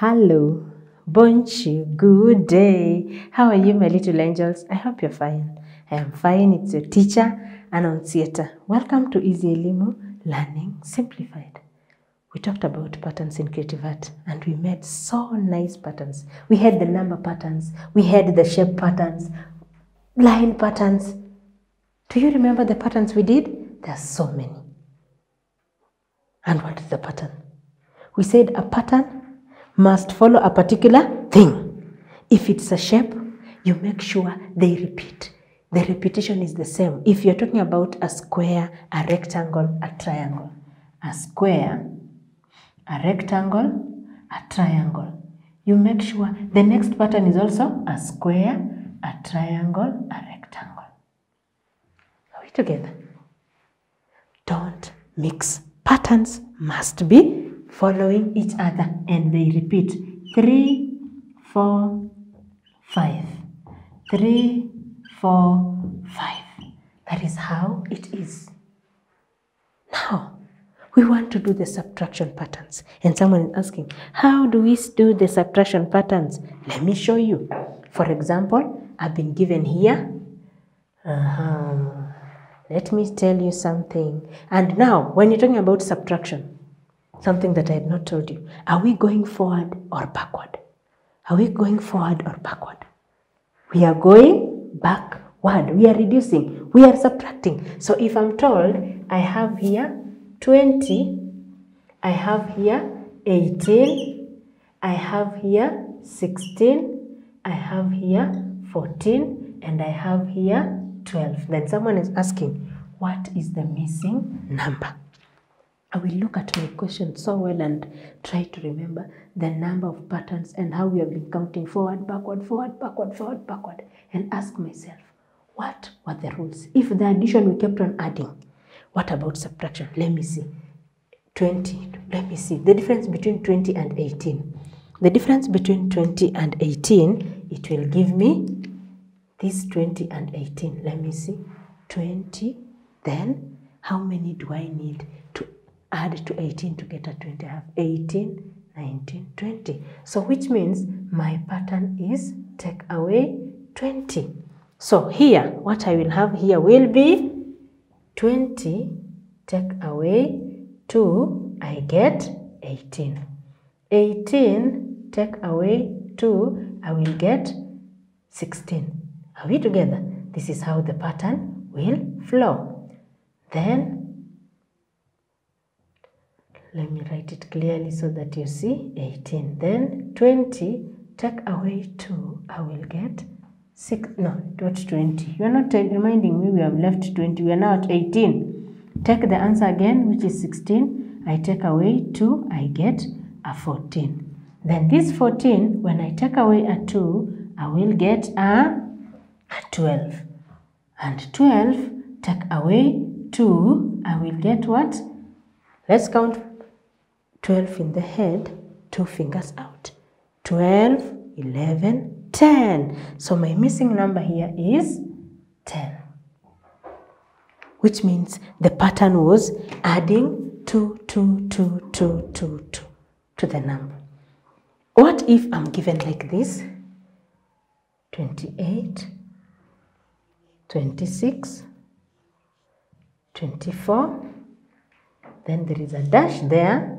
Hello, bonjour, good day. How are you, my little angels? I hope you're fine. I am fine. It's your teacher, Anauncieta. Welcome to EasyElimu Learning Simplified. We talked about patterns in creative art and we made so nice patterns. We had the number patterns, we had the shape patterns, line patterns. Do you remember the patterns we did? There are so many. And what is the pattern? We said a pattern must follow a particular thing. If it's a shape, you make sure they repeat. The repetition is the same. If you're talking about a square, a rectangle, a triangle. A square, a rectangle, a triangle. You make sure the next pattern is also a square, a triangle, a rectangle. Are we together? Don't mix. Patterns must be following each other and they repeat. 3, 4, 5. 3, 4, 5. That is how it is. Now, we want to do the subtraction patterns. And someone is asking, how do we do the subtraction patterns? Let me show you. For example, I've been given here. Let me tell you something. And now, when you're talking about subtraction, something that I had not told you, are we going forward or backward? Are we going forward or backward? We are going backward. We are reducing. We are subtracting. So if I'm told I have here 20, I have here 18, I have here 16, I have here 14, and I have here 12. Then someone is asking, what is the missing number? I will look at my question so well and try to remember the number of patterns and how we have been counting forward, backward, forward, backward, forward, backward, and ask myself, what were the rules? If the addition we kept on adding, what about subtraction? Let me see. 20, let me see. The difference between 20 and 18. The difference between 20 and 18, it will give me this 20 and 18. Let me see. 20, then how many do I need to add to 18 to get a 20? I have 18, 19, 20. So which means my pattern is take away 20. So here, what I will have here will be 20, take away 2, I get 18. 18, take away 2, I will get 16. Are we together? This is how the pattern will flow. Then, let me write it clearly so that you see 18. Then 20, take away 2, I will get 6. No, not 20. You are not reminding me we have left 20. We are now at 18. Take the answer again, which is 16. I take away 2, I get a 14. Then this 14, when I take away a 2, I will get a 12. And 12, take away 2, I will get what? Let's count 12 in the head, 2 fingers out. 12, 11, 10. So my missing number here is 10. Which means the pattern was adding 2 to the number. What if I'm given like this? 28, 26, 24, then there is a dash there,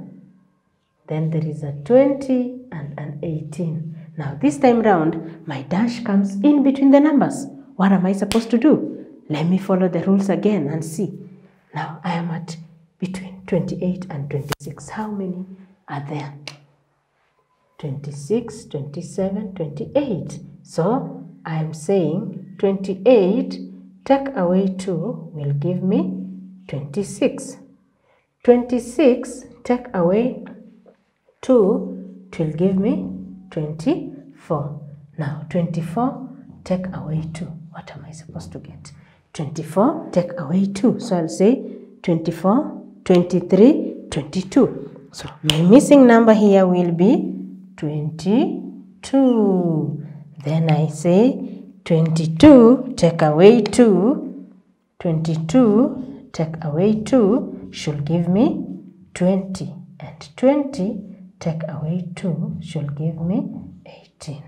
then there is a 20 and an 18. Now this time round, my dash comes in between the numbers. What am I supposed to do? Let me follow the rules again and see. Now I am at between 28 and 26. How many are there? 26, 27, 28. So I am saying 28, take away 2 will give me 26. 26, take away 2, it will give me 24. Now 24, take away 2. What am I supposed to get? 24, take away 2. So I'll say 24, 23, 22. So my missing number here will be 22. Then I say 22, take away 2. 22, take away 2 should give me 20. And 20, take away 2 should give me 18.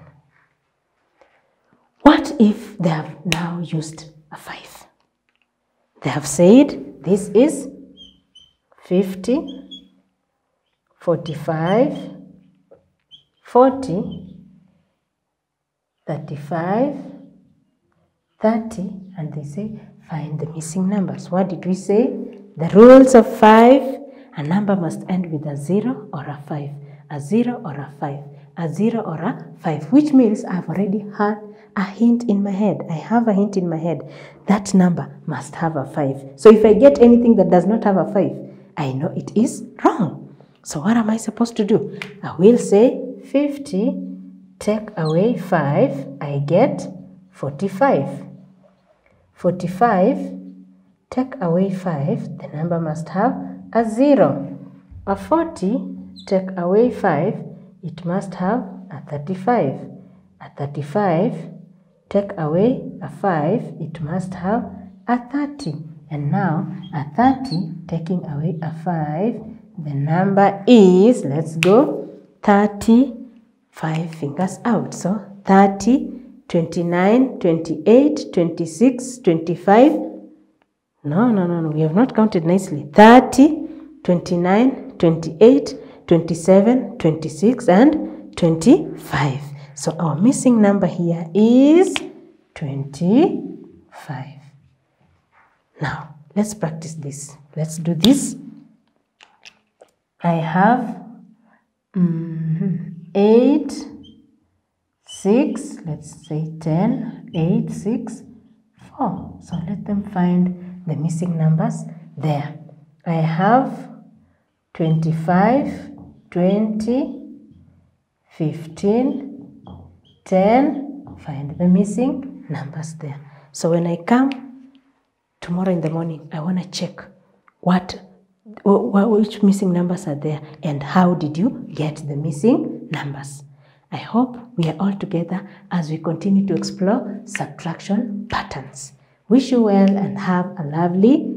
What if they have now used a 5? They have said this is 50, 45, 40, 35, 30, and they say find the missing numbers. What did we say? The rules of 5, a number must end with a 0 or a 5, a 0 or a 5, a 0 or a 5, which means I've already had a hint in my head. I have a hint in my head. That number must have a 5. So if I get anything that does not have a 5, I know it is wrong. So what am I supposed to do? I will say 50, take away 5, I get 45. 45, take away 5, the number must have a 0. A 40, take away 5, it must have a 35. A 35, take away a 5, it must have a 30. And now, a 30, taking away a 5, the number is, let's go, 30, 5 fingers out. So, 30, 29, 28, 26, 25. No, we have not counted nicely. 30, 29, 28, 27, 26, and 25. So our missing number here is 25. Now, let's practice this. Let's do this. I have 8, 6, let's say 10, 8, 6, 4. So let them find the missing numbers there. I have 25, 20, 15, 10. Find the missing numbers there. So when I come tomorrow in the morning, I want to check which missing numbers are there and how did you get the missing numbers. I hope we are all together as we continue to explore subtraction patterns. Wish you well and have a lovely